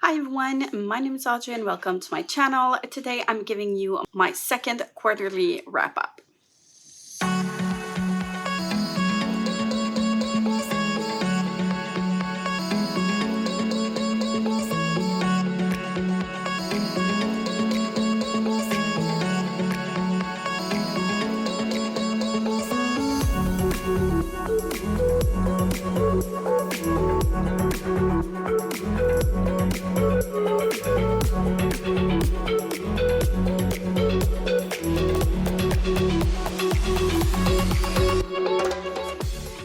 Hi everyone, my name is Audrey and welcome to my channel. Today I'm giving you my second quarterly wrap up.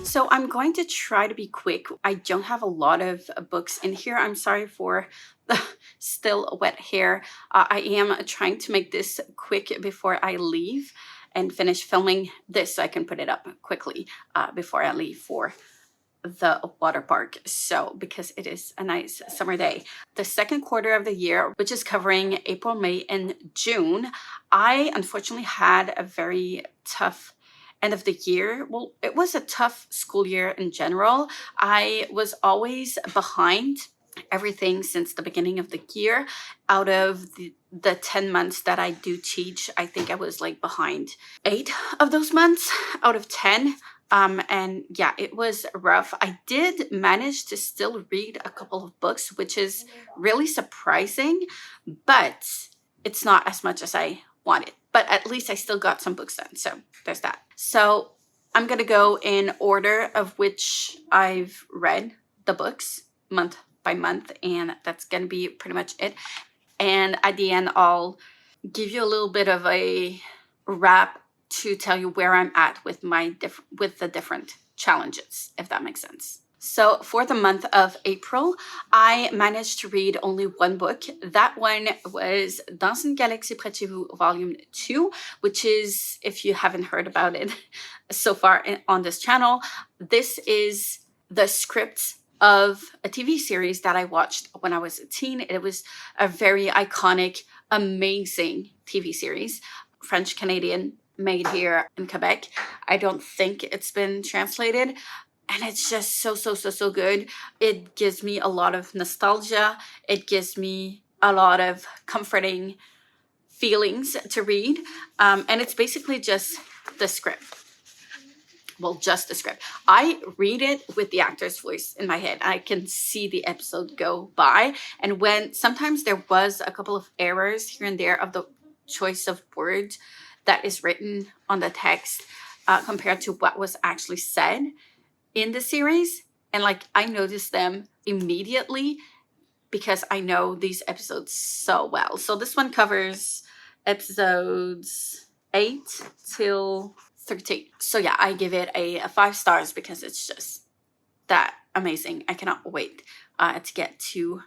So I'm going to try to be quick. I don't have a lot of books in here. I'm sorry for the still wet hair. I am trying to make this quick before I leave and finish filming this so I can put it up quickly before I leave for the water park. So because it is a nice summer day. The second quarter of the year, which is covering April, May, and June, I unfortunately had a very tough end of the year. Well, it was a tough school year in general. I was always behind everything since the beginning of the year. Out of the 10 months that I do teach, I think I was like behind 8 of those months out of 10. And yeah, it was rough. I did manage to still read a couple of books, which is really surprising, but it's not as much as I wanted. But at least I still got some books done. So there's that. So I'm going to go in order of which I've read the books month by month, and that's going to be pretty much it. And at the end, I'll give you a little bit of a wrap to tell you where I'm at with the different challenges, if that makes sense. So for the month of April, I managed to read only one book. That one was Dans une galaxie près de chez vous, Volume 2, which is, if you haven't heard about it so far on this channel, this is the script of a TV series that I watched when I was a teen. It was a very iconic, amazing TV series, French-Canadian, made here in Quebec. I don't think it's been translated. And it's just so good. It gives me a lot of nostalgia. It gives me a lot of comforting feelings to read. And it's basically just the script. Well, just the script. I read it with the actor's voice in my head. I can see the episode go by. And when sometimes there was a couple of errors here and there of the choice of words that is written on the text compared to what was actually said in the series, and like I noticed them immediately because I know these episodes so well. So this one covers episodes 8 till 13. So yeah, I give it a 5 stars because it's just that amazing. I cannot wait to get to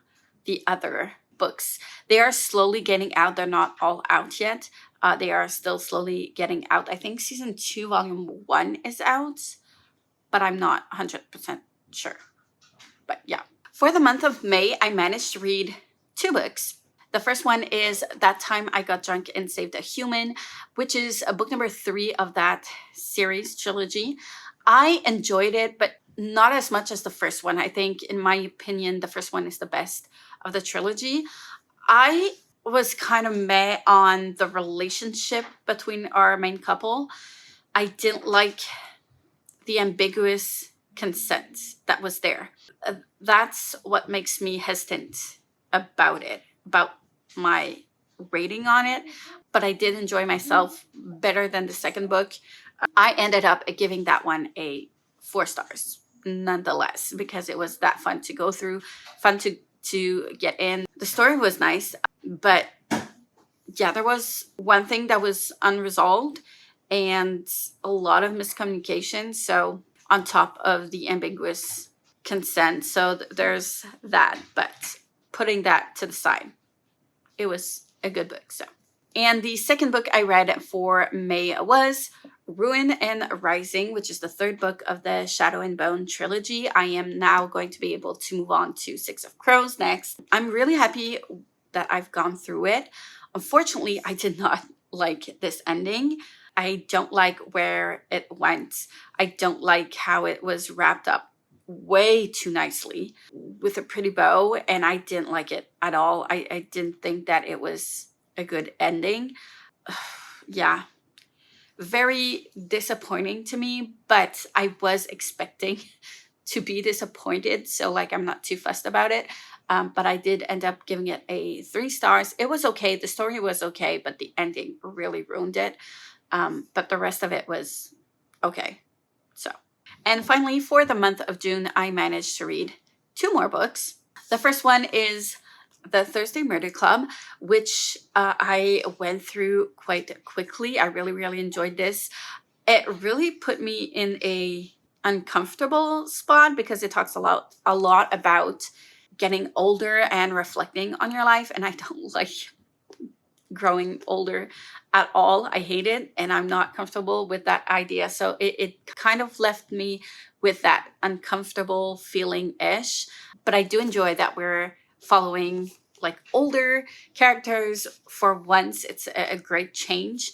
the other books. They are slowly getting out. They're not all out yet. They are still slowly getting out. I think season 2, volume 1 is out, but I'm not 100% sure. But yeah. For the month of May, I managed to read 2 books. The first one is That Time I Got Drunk and Saved a Human, which is book number 3 of that series trilogy. I enjoyed it, but not as much as the first one. I think, in my opinion, the first one is the best of the trilogy. I was kind of meh on the relationship between our main couple. I didn't like the ambiguous consent that was there. That's what makes me hesitant about it, about my rating on it. But I did enjoy myself better than the second book. I ended up giving that one a 4 stars nonetheless, because it was that fun to go through, fun to get in. The story was nice, but yeah, there was one thing that was unresolved and a lot of miscommunication. So on top of the ambiguous consent. So there's that, but putting that to the side, it was a good book. So, and the second book I read for May was Ruin and Rising, which is the 3rd book of the Shadow and Bone trilogy. I am now going to be able to move on to 6 of Crows next. I'm really happy that I've gone through it. Unfortunately, I did not like this ending. I don't like where it went. I don't like how it was wrapped up way too nicely with a pretty bow, and I didn't like it at all. I didn't think that it was a good ending. Yeah, very disappointing to me, but I was expecting to be disappointed, so like I'm not too fussed about it. But I did end up giving it a 3 stars. It was okay. The story was okay, but the ending really ruined it. But the rest of it was okay. So, and finally, for the month of June, I managed to read 2 more books. The first one is The Thursday Murder Club, which I went through quite quickly. I really, really enjoyed this. It really put me in a uncomfortable spot because it talks a lot about getting older and reflecting on your life, and I don't like growing older at all. I hate it, and I'm not comfortable with that idea. So it kind of left me with that uncomfortable feeling ish. But I do enjoy that we're following like older characters for once. It's a great change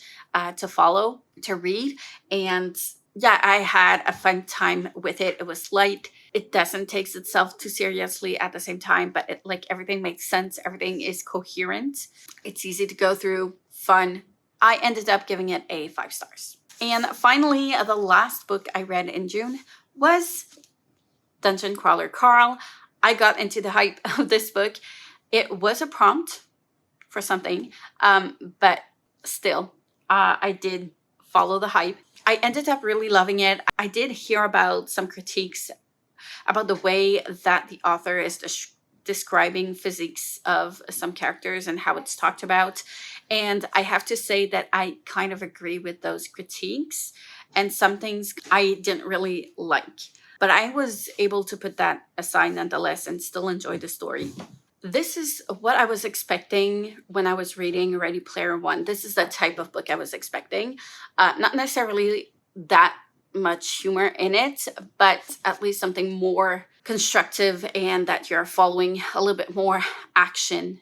to follow, to read. And yeah, I had a fun time with it. It was light. It doesn't take itself too seriously at the same time, but it, like, everything makes sense. Everything is coherent. It's easy to go through, fun. I ended up giving it a 5 stars. And finally, the last book I read in June was Dungeon Crawler Carl. I got into the hype of this book. It was a prompt for something, but still, I did follow the hype. I ended up really loving it. I did hear about some critiques about the way that the author is describing physiques of some characters and how it's talked about. And I have to say that I kind of agree with those critiques, and some things I didn't really like. But I was able to put that aside nonetheless and still enjoy the story. This is what I was expecting when I was reading Ready Player One. This is the type of book I was expecting. Not necessarily that much humor in it, but at least something more constructive, and that you're following a little bit more action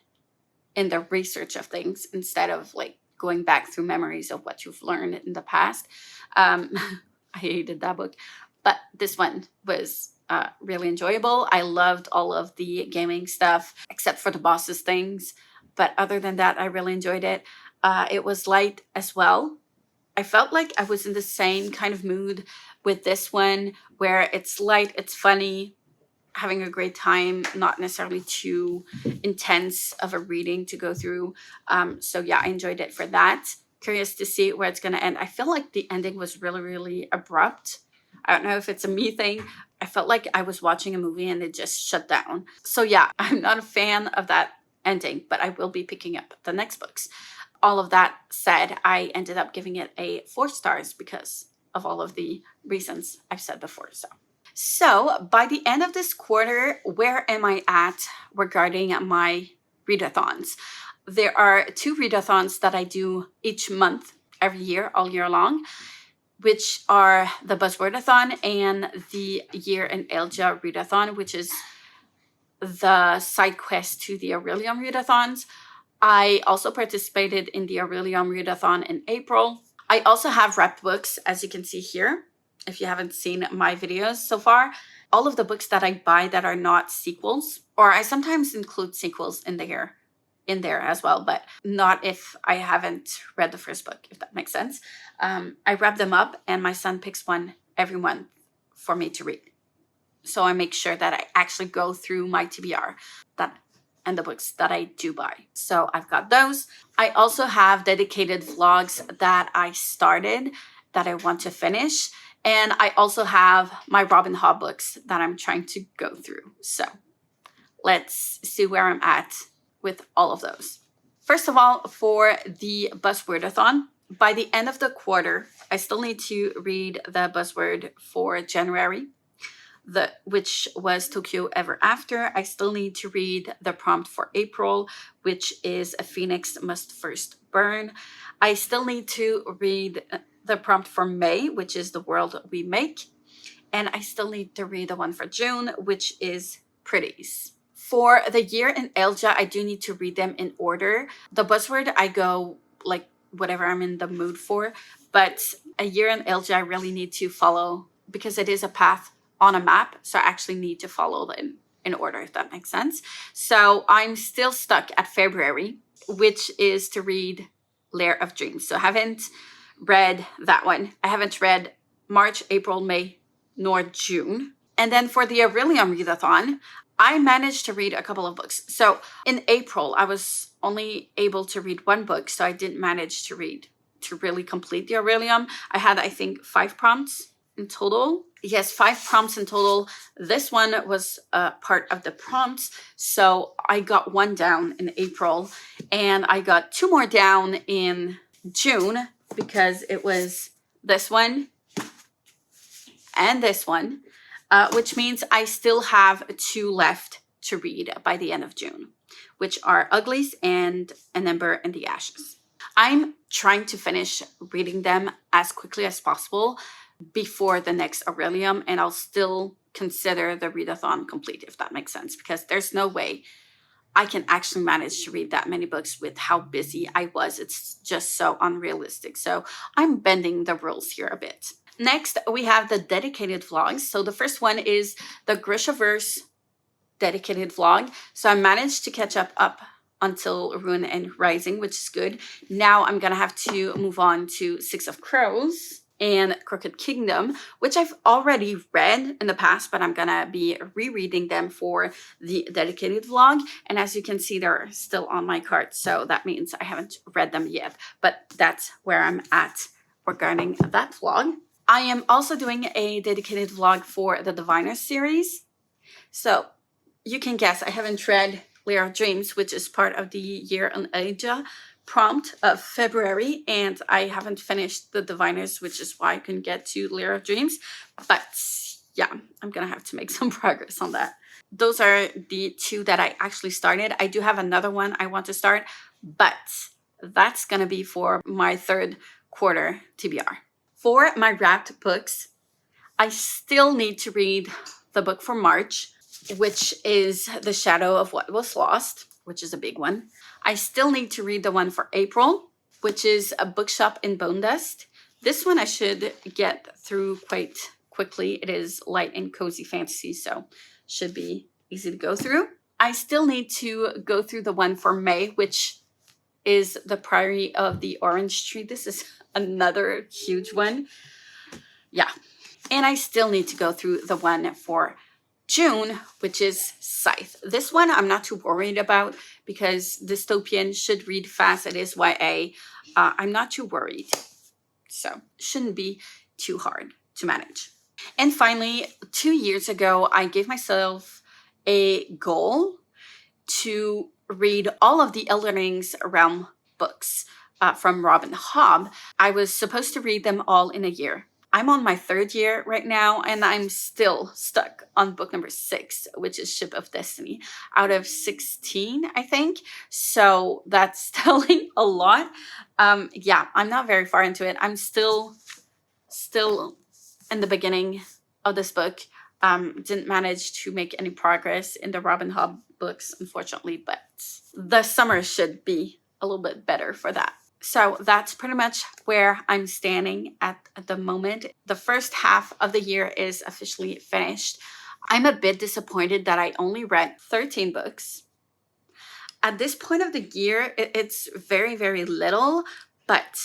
in the research of things instead of like going back through memories of what you've learned in the past. I hated that book, but this one was really enjoyable. I loved all of the gaming stuff except for the bosses things, but other than that, I really enjoyed it. It was light as well. I felt like I was in the same kind of mood with this one, where it's light, it's funny, having a great time, not necessarily too intense of a reading to go through. So yeah, I enjoyed it for that. Curious to see where it's going to end. I feel like the ending was really, really abrupt. I don't know if it's a me thing. I felt like I was watching a movie and it just shut down. So yeah, I'm not a fan of that ending, but I will be picking up the next books. All of that said, I ended up giving it a 4 stars because of all of the reasons I've said before. So by the end of this quarter, where am I at regarding my readathons? There are 2 readathons that I do each month, every year, all year long, which are the Buzzwordathon and the Year in Ailja readathon, which is the side quest to the Aurelium readathons. I also participated in the Aurelium readathon in April. I also have rep books, as you can see here, if you haven't seen my videos so far. All of the books that I buy that are not sequels, or I sometimes include sequels in there as well, but not if I haven't read the first book, if that makes sense. I rep them up, and my son picks one every month for me to read. So I make sure that I actually go through my TBR and the books that I do buy. So I've got those. I also have dedicated vlogs that I started that I want to finish. And I also have my Robin Hobb books that I'm trying to go through. So let's see where I'm at with all of those. First of all, for the Buzzwordathon, by the end of the quarter, I still need to read the buzzword for January, which was Tokyo Ever After. I still need to read the prompt for April, which is A Phoenix Must First Burn. I still need to read the prompt for May, which is The World We Make. And I still need to read the one for June, which is Pretties. For the Year in Ailja, I do need to read them in order. The buzzword, I go like whatever I'm in the mood for. But A Year in Ailja, I really need to follow because it is a path on a map, so I actually need to follow them in order, if that makes sense. So I'm still stuck at February, which is to read Lair of Dreams. So I haven't read that one. I haven't read March, April, May, nor June. And then for the Aurelium Readathon, I managed to read a couple of books. So in April, I was only able to read one book, so I didn't manage to really complete the Aurelium. I had, I think, 5 prompts in total. Yes, 5 prompts in total. This one was part of the prompts. So I got 1 down in April, and I got 2 more down in June, because it was this one and this one, which means I still have 2 left to read by the end of June, which are Uglies and An Ember in the Ashes. I'm trying to finish reading them as quickly as possible before the next Aurelium, and I'll still consider the readathon complete, if that makes sense, because there's no way I can actually manage to read that many books with how busy I was. It's just so unrealistic. So I'm bending the rules here a bit. Next, we have the dedicated vlogs. So the first one is the Grishaverse dedicated vlog. So I managed to catch up until Ruin and Rising, which is good. Now I'm going to have to move on to Six of Crows and Crooked Kingdom, which I've already read in the past, but I'm gonna be rereading them for the dedicated vlog. And as you can see, they're still on my cart, so that means I haven't read them yet, but that's where I'm at regarding that vlog. I am also doing a dedicated vlog for the Diviner series. So you can guess I haven't read Lair of Dreams, which is part of the Year on Asia prompt of February, and I haven't finished the Diviners, which is why I couldn't get to Lair of Dreams. But yeah, I'm gonna have to make some progress on that. Those are the 2 that I actually started. I do have another one I want to start, but that's gonna be for my 3rd quarter TBR. For my wrapped books, I still need to read the book for March, which is The Shadow of What Was Lost, which is a big one. I still need to read the one for April, which is A Bookshop in Bone Dust. This one I should get through quite quickly. It is light and cozy fantasy, so should be easy to go through. I still need to go through the one for May, which is The Priory of the Orange Tree. This is another huge one. Yeah. And I still need to go through the one for June, which is Scythe. This one I'm not too worried about because dystopian should read fast. It is YA. I'm not too worried. So shouldn't be too hard to manage. And finally, 2 years ago, I gave myself a goal to read all of the Elden Ring's Realm books from Robin Hobb. I was supposed to read them all in a year. I'm on my 3rd year right now, and I'm still stuck on book number 6, which is Ship of Destiny, out of 16, I think. So that's telling a lot. Yeah, I'm not very far into it. I'm still in the beginning of this book. Didn't manage to make any progress in the Robin Hobb books, unfortunately, but the summer should be a little bit better for that. So that's pretty much where I'm standing at the moment. The first half of the year is officially finished. I'm a bit disappointed that I only read 13 books. At this point of the year, it's very, very little, but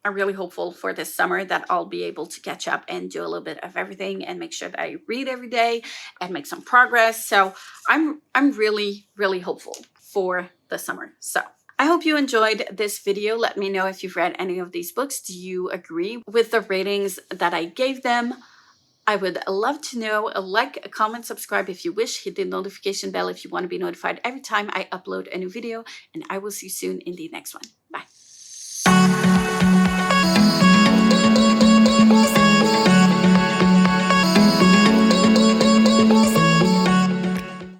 I'm really hopeful for this summer that I'll be able to catch up and do a little bit of everything and make sure that I read every day and make some progress. So I'm really, really hopeful for the summer. So I hope you enjoyed this video. Let me know if you've read any of these books. Do you agree with the ratings that I gave them? I would love to know. Like, comment, subscribe if you wish. Hit the notification bell if you want to be notified every time I upload a new video. And I will see you soon in the next one. Bye.